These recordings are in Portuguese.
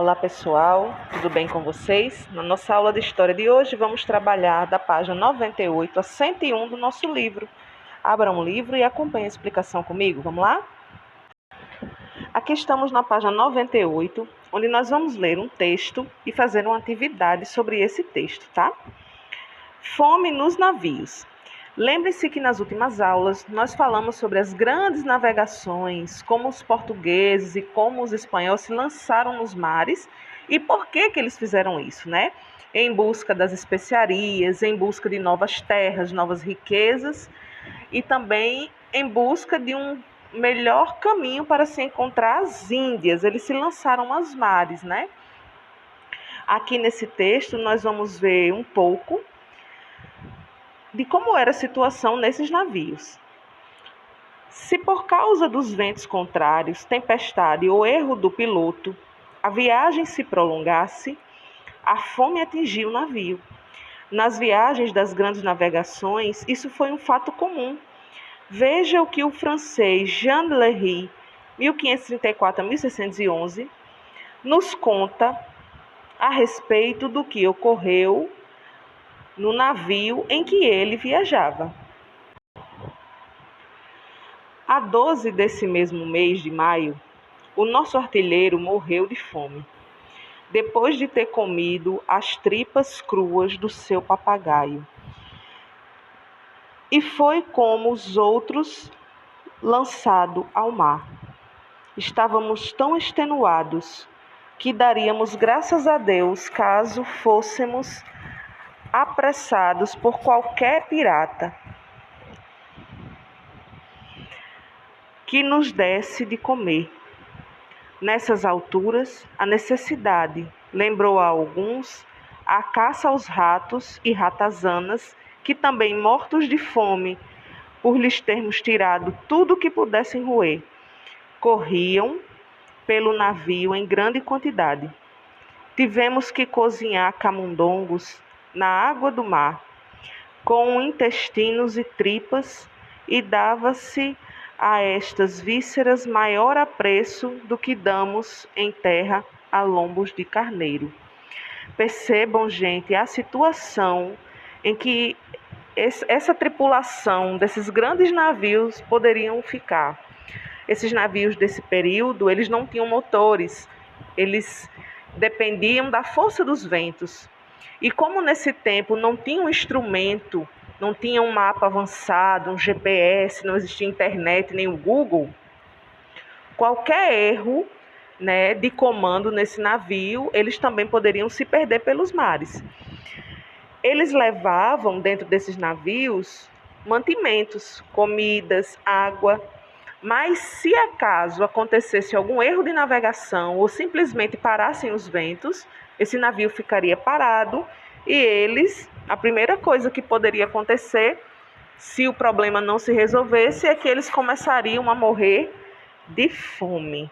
Olá pessoal, tudo bem com vocês? Na nossa aula de história de hoje vamos trabalhar da página 98 a 101 do nosso livro. Abra um livro e acompanhe a explicação comigo, vamos lá? Aqui estamos na página 98, onde nós vamos ler um texto e fazer uma atividade sobre esse texto, tá? Fome nos navios. Lembre-se que nas últimas aulas nós falamos sobre as grandes navegações, como os portugueses e como os espanhóis se lançaram nos mares e por que eles fizeram isso, né? Em busca das especiarias, em busca de novas terras, novas riquezas e também em busca de um melhor caminho para se encontrar as Índias. Eles se lançaram aos mares, né? Aqui nesse texto nós vamos ver um pouco de como era a situação nesses navios. Se por causa dos ventos contrários, tempestade ou erro do piloto, a viagem se prolongasse, a fome atingiu o navio. Nas viagens das grandes navegações, isso foi um fato comum. Veja o que o francês Jean de Lery, 1534 a 1611, nos conta a respeito do que ocorreu no navio em que ele viajava. A 12 desse mesmo mês de maio, o nosso artilheiro morreu de fome, depois de ter comido as tripas cruas do seu papagaio. E foi como os outros, lançado ao mar. Estávamos tão extenuados que daríamos graças a Deus caso fôssemos apressados por qualquer pirata que nos desse de comer. Nessas alturas, a necessidade lembrou a alguns a caça aos ratos e ratazanas, que também, mortos de fome, por lhes termos tirado tudo o que pudessem roer, corriam pelo navio em grande quantidade. Tivemos que cozinhar camundongos na água do mar, com intestinos e tripas, e dava-se a estas vísceras maior apreço do que damos em terra a lombos de carneiro. Percebam, gente, a situação em que essa tripulação desses grandes navios poderiam ficar. Esses navios desse período, eles não tinham motores, eles dependiam da força dos ventos. E como nesse tempo não tinha um instrumento, não tinha um mapa avançado, um GPS, não existia internet nem o Google, qualquer erro, né, de comando nesse navio, eles também poderiam se perder pelos mares. Eles levavam dentro desses navios mantimentos, comidas, água, mas se acaso acontecesse algum erro de navegação ou simplesmente parassem os ventos, esse navio ficaria parado e eles, a primeira coisa que poderia acontecer, se o problema não se resolvesse, é que eles começariam a morrer de fome.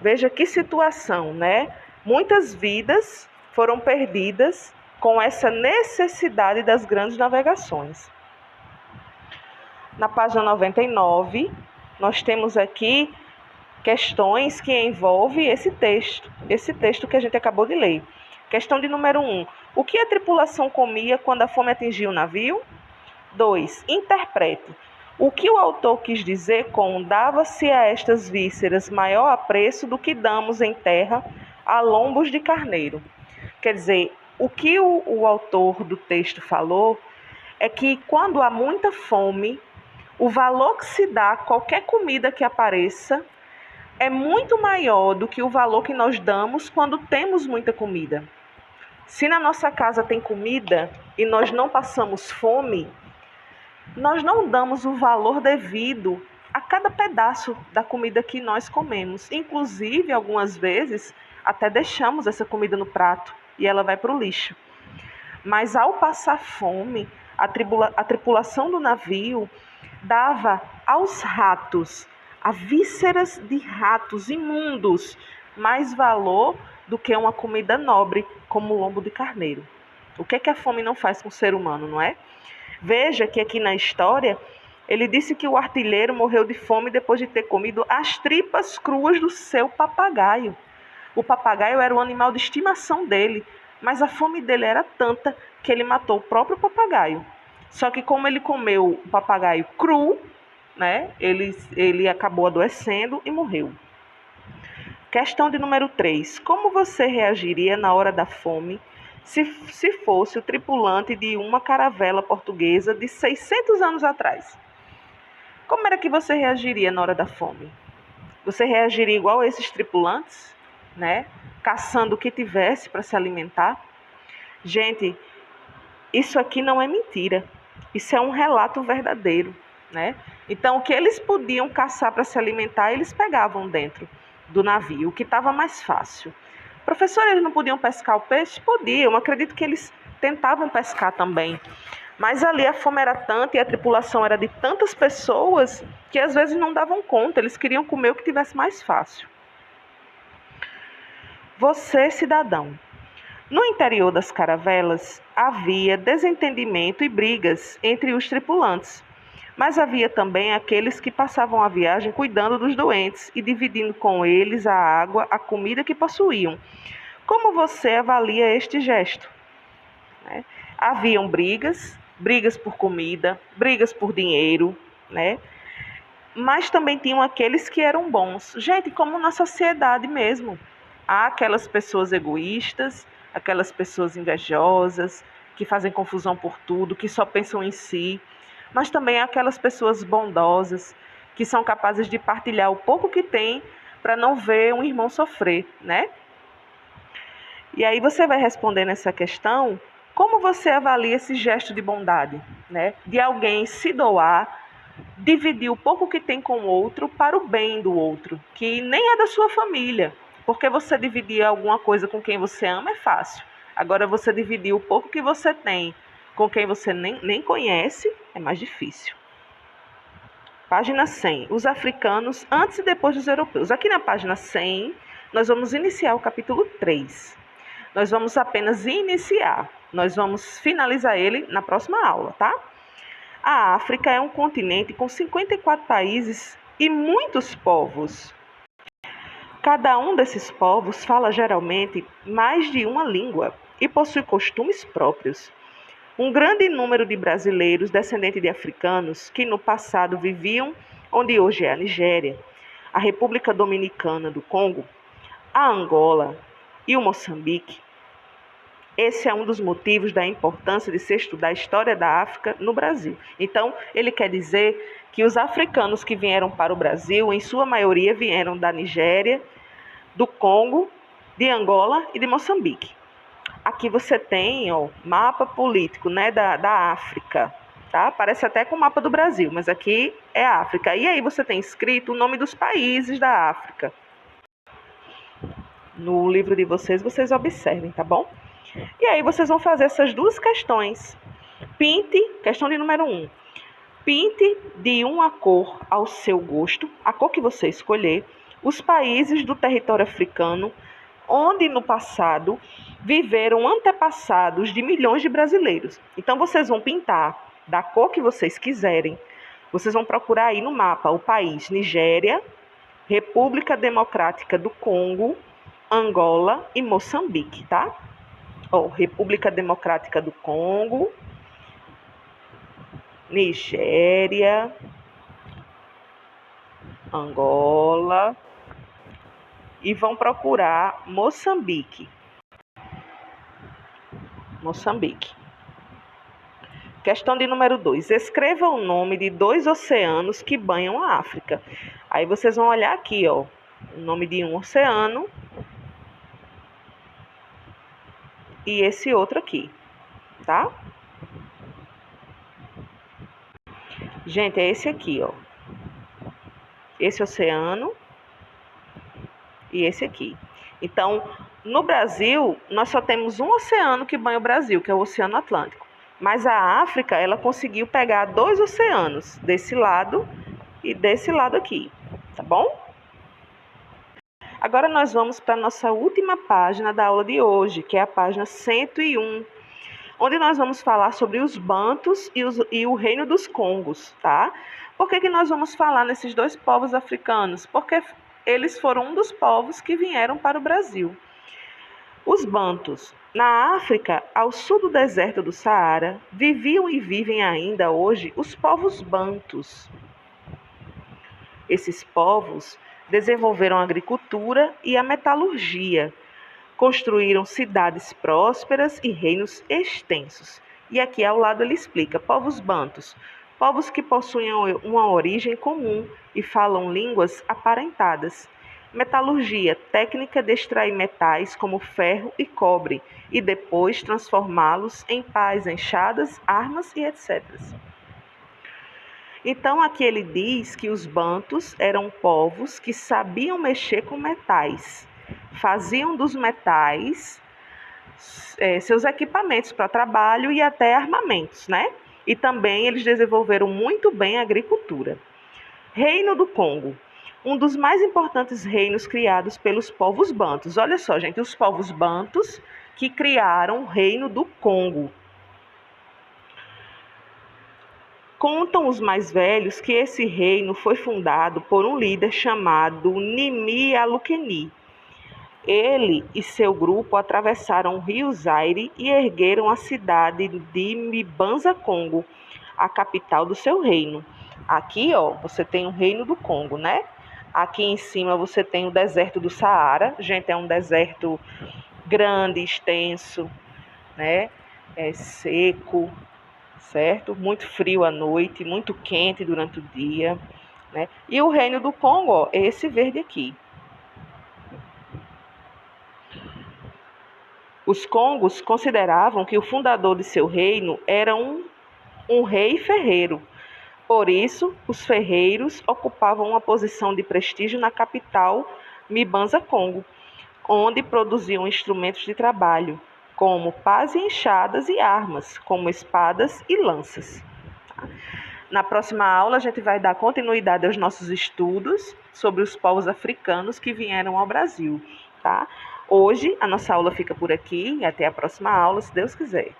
Veja que situação, né? Muitas vidas foram perdidas com essa necessidade das grandes navegações. Na página 99, nós temos aqui questões que envolvem esse texto que a gente acabou de ler. Questão de número 1. O que a tripulação comia quando a fome atingiu o navio? 2. Interprete. O que o autor quis dizer com dava-se a estas vísceras maior apreço do que damos em terra a lombos de carneiro? Quer dizer, o que o autor do texto falou é que quando há muita fome, o valor que se dá a qualquer comida que apareça é muito maior do que o valor que nós damos quando temos muita comida. Se na nossa casa tem comida e nós não passamos fome, nós não damos o valor devido a cada pedaço da comida que nós comemos. Inclusive, algumas vezes, até deixamos essa comida no prato e ela vai para o lixo. Mas ao passar fome, a tripulação do navio dava aos ratos, a vísceras de ratos imundos, mais valor do que uma comida nobre como o lombo de carneiro. O que é que a fome não faz com o ser humano, não é? Veja que aqui na história, ele disse que o artilheiro morreu de fome depois de ter comido as tripas cruas do seu papagaio. O papagaio era o animal de estimação dele, mas a fome dele era tanta que ele matou o próprio papagaio. Só que como ele comeu o papagaio cru, né, ele acabou adoecendo e morreu. Questão de número 3. Como você reagiria na hora da fome se fosse o tripulante de uma caravela portuguesa de 600 anos atrás? Como era que você reagiria na hora da fome? Você reagiria igual a esses tripulantes, né? Caçando o que tivesse para se alimentar? Gente, isso aqui não é mentira. Isso é um relato verdadeiro, né? Então, o que eles podiam caçar para se alimentar, eles pegavam dentro do navio, o que estava mais fácil. Professor, eles não podiam pescar o peixe? Podiam, acredito que eles tentavam pescar também. Mas ali a fome era tanta e a tripulação era de tantas pessoas que às vezes não davam conta, eles queriam comer o que tivesse mais fácil. Você, cidadão. No interior das caravelas havia desentendimento e brigas entre os tripulantes, mas havia também aqueles que passavam a viagem cuidando dos doentes e dividindo com eles a água, a comida que possuíam. Como você avalia este gesto? Haviam brigas por comida, brigas por dinheiro, né? Mas também tinham aqueles que eram bons. Gente, como na sociedade mesmo. Há aquelas pessoas egoístas, aquelas pessoas invejosas, que fazem confusão por tudo, que só pensam em si. Mas também há aquelas pessoas bondosas, que são capazes de partilhar o pouco que têm para não ver um irmão sofrer, né? E aí você vai responder nessa questão, como você avalia esse gesto de bondade, né? De alguém se doar, dividir o pouco que tem com o outro para o bem do outro, que nem é da sua família. Porque você dividir alguma coisa com quem você ama é fácil. Agora, você dividir o pouco que você tem com quem você nem conhece é mais difícil. Página 100. Os africanos antes e depois dos europeus. Aqui na página 100, nós vamos iniciar o capítulo 3. Nós vamos apenas iniciar. Nós vamos finalizar ele na próxima aula, tá? A África é um continente com 54 países e muitos povos. Cada um desses povos fala geralmente mais de uma língua e possui costumes próprios. Um grande número de brasileiros descendentes de africanos que no passado viviam onde hoje é a Nigéria, a República Dominicana do Congo, a Angola e o Moçambique. Esse é um dos motivos da importância de se estudar a história da África no Brasil. Então, ele quer dizer que os africanos que vieram para o Brasil, em sua maioria, vieram da Nigéria, do Congo, de Angola e de Moçambique. Aqui você tem mapa político, né, da África. Tá? Parece até com o mapa do Brasil, mas aqui é a África. E aí você tem escrito o nome dos países da África. No livro de vocês observem, tá bom? E aí vocês vão fazer essas duas questões. Pinte, questão de número 1. Pinte de uma cor ao seu gosto, a cor que você escolher, os países do território africano, onde no passado viveram antepassados de milhões de brasileiros. Então vocês vão pintar da cor que vocês quiserem. Vocês vão procurar aí no mapa o país Nigéria, República Democrática do Congo, Angola e Moçambique, tá? República Democrática do Congo, Nigéria, Angola e vão procurar Moçambique. Questão de número 2. Escreva o nome de 2 oceanos que banham a África. Aí vocês vão olhar aqui, o nome de um oceano e esse outro aqui, tá? Gente, é esse aqui, Esse oceano e esse aqui. Então, no Brasil, nós só temos um oceano que banha o Brasil, que é o Oceano Atlântico. Mas a África, ela conseguiu pegar 2 oceanos, desse lado e desse lado aqui, tá bom? Agora nós vamos para a nossa última página da aula de hoje, que é a página 101, onde nós vamos falar sobre os bantus e o reino dos Congos, tá? Por que nós vamos falar nesses 2 povos africanos? Porque eles foram um dos povos que vieram para o Brasil. Os bantus. Na África, ao sul do deserto do Saara, viviam e vivem ainda hoje os povos bantus. Esses povos desenvolveram a agricultura e a metalurgia, construíram cidades prósperas e reinos extensos. E aqui ao lado ele explica: povos bantus, povos que possuem uma origem comum e falam línguas aparentadas. Metalurgia, técnica de extrair metais como ferro e cobre e depois transformá-los em pás, enxadas, armas e etc. Então aqui ele diz que os bantus eram povos que sabiam mexer com metais, faziam dos metais seus equipamentos para trabalho e até armamentos, né? E também eles desenvolveram muito bem a agricultura. Reino do Congo, um dos mais importantes reinos criados pelos povos bantus. Olha só, gente, os povos bantus que criaram o Reino do Congo. Contam os mais velhos que esse reino foi fundado por um líder chamado Nimi Alukeni. Ele e seu grupo atravessaram o rio Zaire e ergueram a cidade de Mbanza Congo, a capital do seu reino. Aqui, ó, você tem o Reino do Congo, né? Aqui em cima você tem o deserto do Saara. Gente, é um deserto grande, extenso, né? É seco, certo? Muito frio à noite, muito quente durante o dia, né? E o Reino do Congo, ó, é esse verde aqui. Os congos consideravam que o fundador de seu reino era um rei ferreiro. Por isso, os ferreiros ocupavam uma posição de prestígio na capital Mbanza Congo, onde produziam instrumentos de trabalho, como pás e enxadas, e armas, como espadas e lanças. Na próxima aula, a gente vai dar continuidade aos nossos estudos sobre os povos africanos que vieram ao Brasil, tá? Hoje, a nossa aula fica por aqui e até a próxima aula, se Deus quiser.